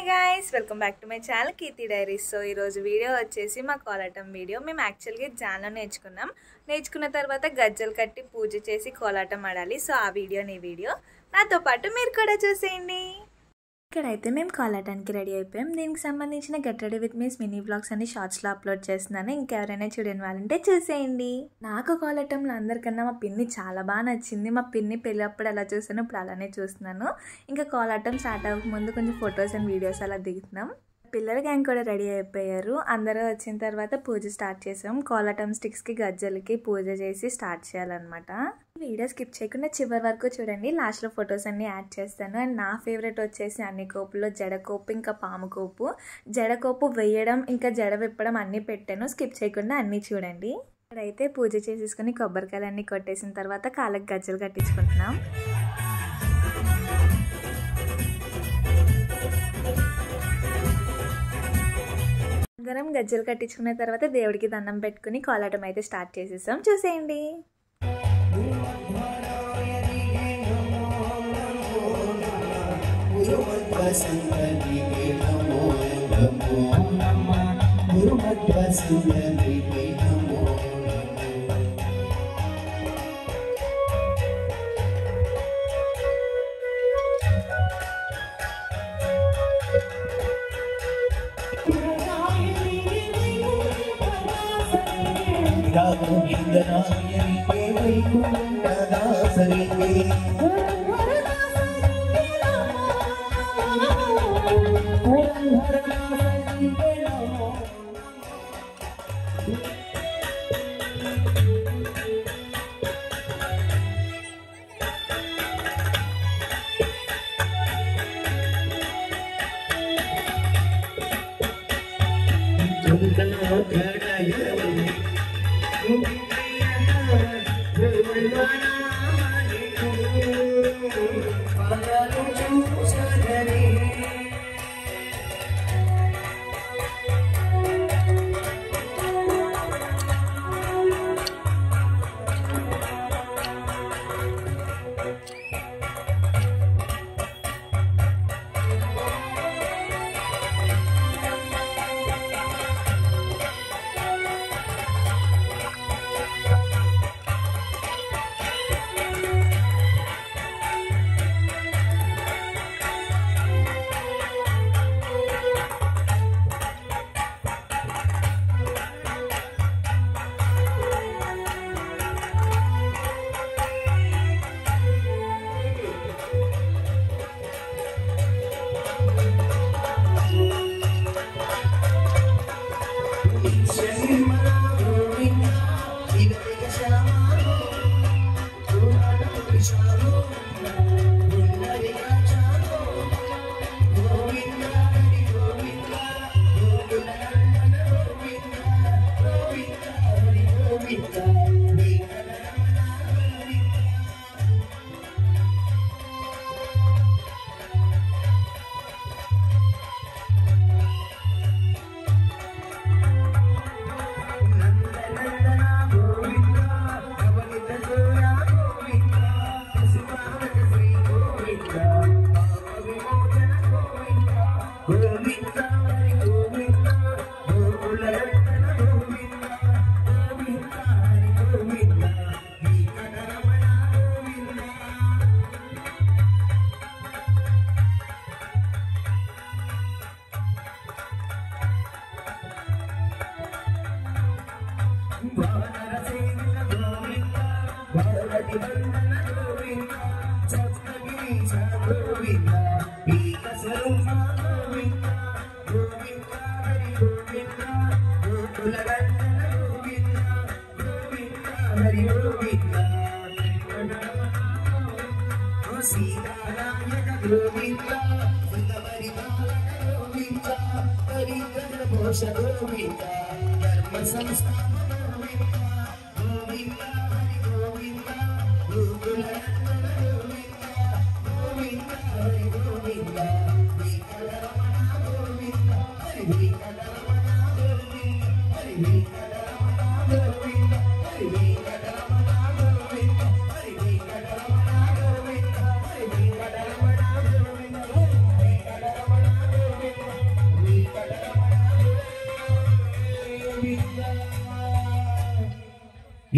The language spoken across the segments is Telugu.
guys, welcome back to my channel Kirti Diaries. So ee roju video vachesi ma Kolatam video. మేము యాక్చువల్గా జాన్లో నేర్చుకున్న తర్వాత గజ్జలు కట్టి పూజ చేసి కోలాటం ఆడాలి. సో ఆ వీడియో నాతో పాటు మీరు కూడా చూసేయండి. ఇక్కడైతే మేము కోలాటానికి రెడీ అయిపోయాం. దీనికి సంబంధించిన get ready with me's mini vlogs అన్ని షార్ట్స్లో అప్లోడ్ చేస్తున్నాను. ఇంకెవరైనా చూడని వాళ్ళంటే చూసేయండి. నాకు కోలాటంలో అందరికన్నా మా పిన్ని చాలా బాగా నచ్చింది. మా పిన్ని పెళ్ళప్పుడు ఎలా చూసాను ఇప్పుడు అలానే చూస్తున్నాను. ఇంకా కోలాటం స్టార్ట్ అవ్వక ముందు కొంచెం ఫొటోస్ అండ్ వీడియోస్ అలా దిగుతున్నాం. పిల్లల గ్యాంగ్ కూడా రెడీ అయిపోయారు. అందరూ వచ్చిన తర్వాత పూజ స్టార్ట్ చేసాం. కోలాటం స్టిక్స్కి గజ్జలకి పూజ చేసి స్టార్ట్ చేయాలన్నమాట. వీడియో స్కిప్ చేయకుండా చివరి వరకు చూడండి. లాస్ట్లో ఫొటోస్ అన్నీ యాడ్ చేస్తాను. అండ్ నా ఫేవరెట్ వచ్చేసి అన్ని కోపుల్లో జడకోపు ఇంకా పాము కోపు. జడకోపు వేయడం ఇంకా జడ విప్పడం అన్నీ పెట్టాను. స్కిప్ చేయకుండా అన్నీ చూడండి. ఇక్కడైతే పూజ చేసేసుకుని కొబ్బరికాయలు అన్నీ కొట్టేసిన తర్వాత కాళ్ళకి గజ్జలు కట్టించుకుంటున్నాం. అందరం గజ్జలు కట్టించుకున్న తర్వాత దేవుడికి దండం పెట్టుకుని కోలాటం అయితే స్టార్ట్ చేసేసాం. చూసేయండి.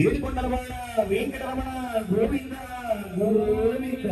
ఏడుకొండలవాడ వెంకటరమణ గోవింద గోవింద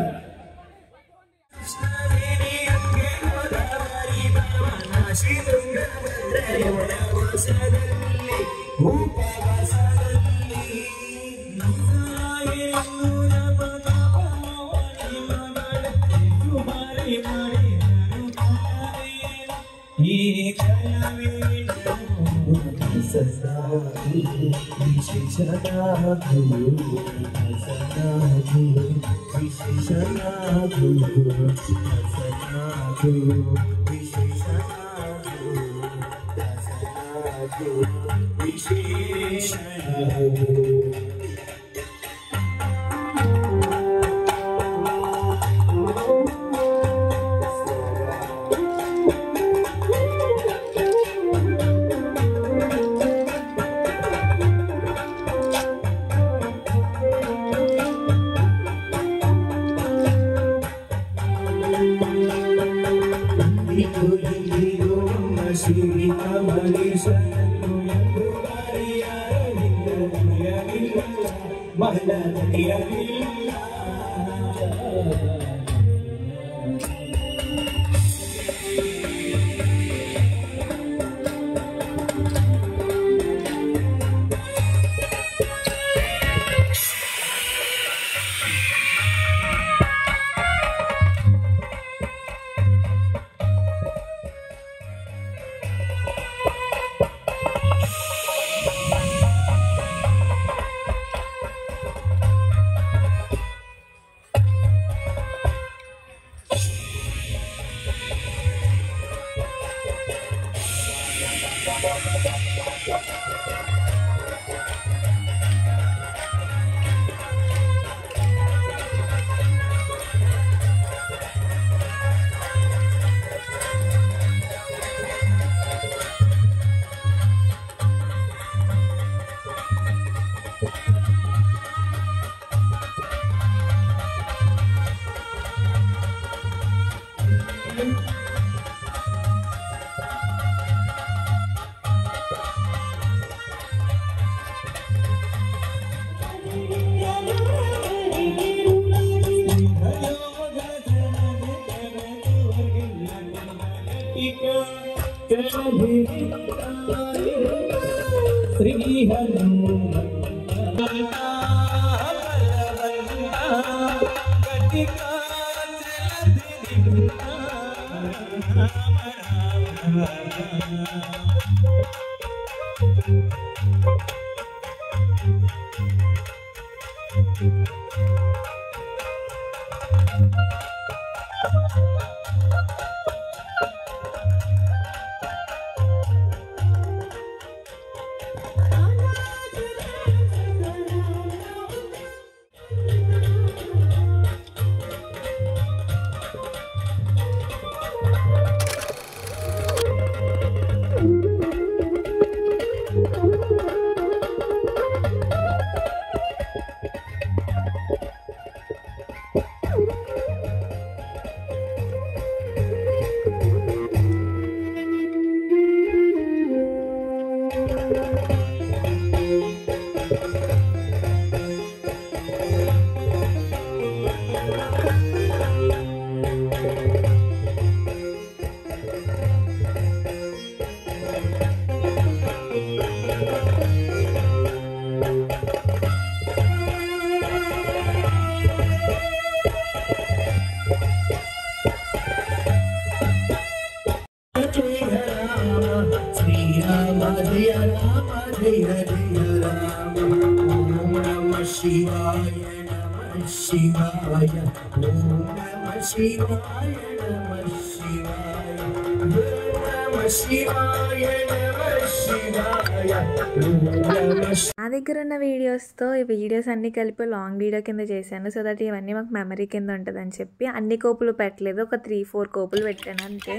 నా దగ్గర ఉన్న వీడియోస్తో ఈ వీడియోస్ అన్నీ కలిపి లాంగ్ వీడియో కింద చేశాను. సో దట్ ఇవన్నీ మాకు మెమరీ కింద ఉంటుందని చెప్పి అన్ని కోపులు పెట్టలేదు, ఒక 3-4 కోపులు పెట్టాను అంతే.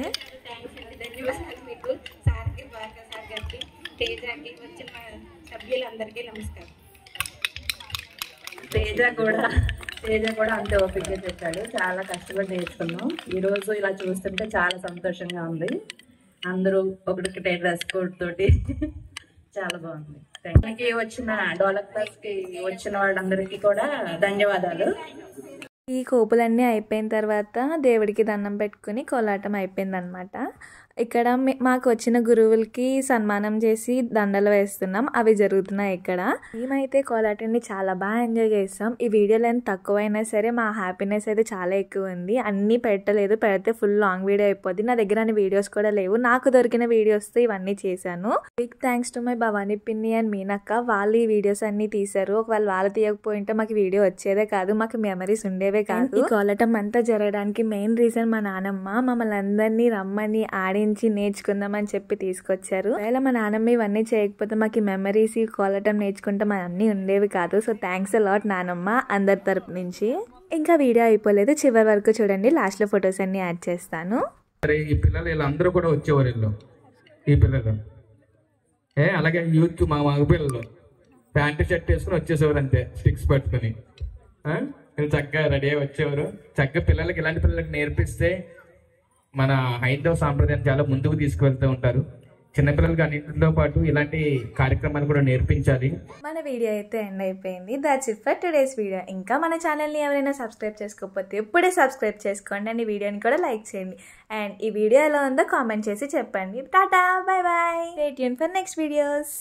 తేజ కూడా అంతే ఓపికగా చెప్పాడు. చాలా కష్టపడి నేర్చుకున్నాం. ఈరోజు ఇలా చూస్తుంటే చాలా సంతోషంగా ఉంది. అందరూ ఒకటి డ్రెస్ కోడ్ తోటి చాలా బాగుంది. దానికి వచ్చిన డోలక్ క్లాస్ కి వచ్చిన వాళ్ళందరికీ కూడా ధన్యవాదాలు. ఈ కోపులన్నీ అయిపోయిన తర్వాత దేవుడికి దండం పెట్టుకుని కోలాటం అయిపోయిందనమాట. ఇక్కడ మాకు వచ్చిన గురువులకి సన్మానం చేసి దండలు వేస్తున్నాం, అవి జరుగుతున్నాయి ఇక్కడ. మేమైతే కోలాటాన్ని చాలా బాగా ఎంజాయ్ చేస్తాం. ఈ వీడియో లెంత్ తక్కువైనా సరే మా హ్యాపీనెస్ అయితే చాలా ఎక్కువ ఉంది. అన్నీ పెట్టలేదు, పెడితే ఫుల్ లాంగ్ వీడియో అయిపోద్ది. నా దగ్గర అన్ని వీడియోస్ కూడా లేవు, నాకు దొరికిన వీడియోస్తో ఇవన్నీ చేశాను. Big thanks to my Bhavani పిన్ని అండ్ మీనక్క, వాళ్ళు ఈ వీడియోస్ అన్ని తీశారు. ఒకవేళ వాళ్ళు తీయకపోయింటే మాకు వీడియో వచ్చేదే కాదు, మాకు మెమరీస్ ఉండేవే కాదు. ఈ కోలాటం అంతా జరగడానికి మెయిన్ రీజన్ మా నానమ్మ మమ్మల్ని అందరినీ రమ్మని ఆడించి నేర్చుకుందామని చెప్పి తీసుకొచ్చారు. ఒకవేళ మా నానమ్మ ఇవన్నీ చేయకపోతే మాకు ఈ మెమరీస్, ఈ కోలాటం నేర్చుకుంటాం అన్నీ ఉండేవి కాదు. సో థ్యాంక్స్ అ లాట్ నానమ్మ అందరి తరపు నుంచి. ఇంకా వీడియో అయిపోలేదు, చివరి వరకు చూడండి, లాస్ట్ లో ఫొటోస్ అన్ని యాడ్ చేస్తాను. ఈ పిల్లలు వీళ్ళందరూ కూడా వచ్చేవారు, వీళ్ళు ఈ పిల్లలు అలాగే యూత్ మా మగ పిల్లలు ప్యాంటు షర్ట్ వేసుకుని వచ్చేసేవారు, అంతే స్టిక్స్ పట్టుకుని వీళ్ళు చక్కగా రెడీ అయ్యి వచ్చేవారు. చక్కగా పిల్లలకి ఇలాంటి పిల్లలకి నేర్పిస్తే మన హైందవ సాంప్రదాయం చాలా ముందుకు తీసుకువెళ్తూ ఉంటారు. చిన్నపిల్లలకి అన్నింటితో పాటు ఇలాంటి కార్యక్రమాలు కూడా నేర్పించాలి. మన వీడియో అయితే ఎండ్ అయిపోయింది. That's it for today's video. ఇంకా మన ఛానల్ని ఎవరైనా సబ్స్క్రైబ్ చేసుకోకపోతే ఇప్పుడే సబ్స్క్రైబ్ చేసుకోండి అండ్ ఈ వీడియోని కూడా లైక్ చేయండి. అండ్ ఈ వీడియో ఎలా ఉందో కామెంట్ చేసి చెప్పండి. Tata, by by, stay tune for next videos.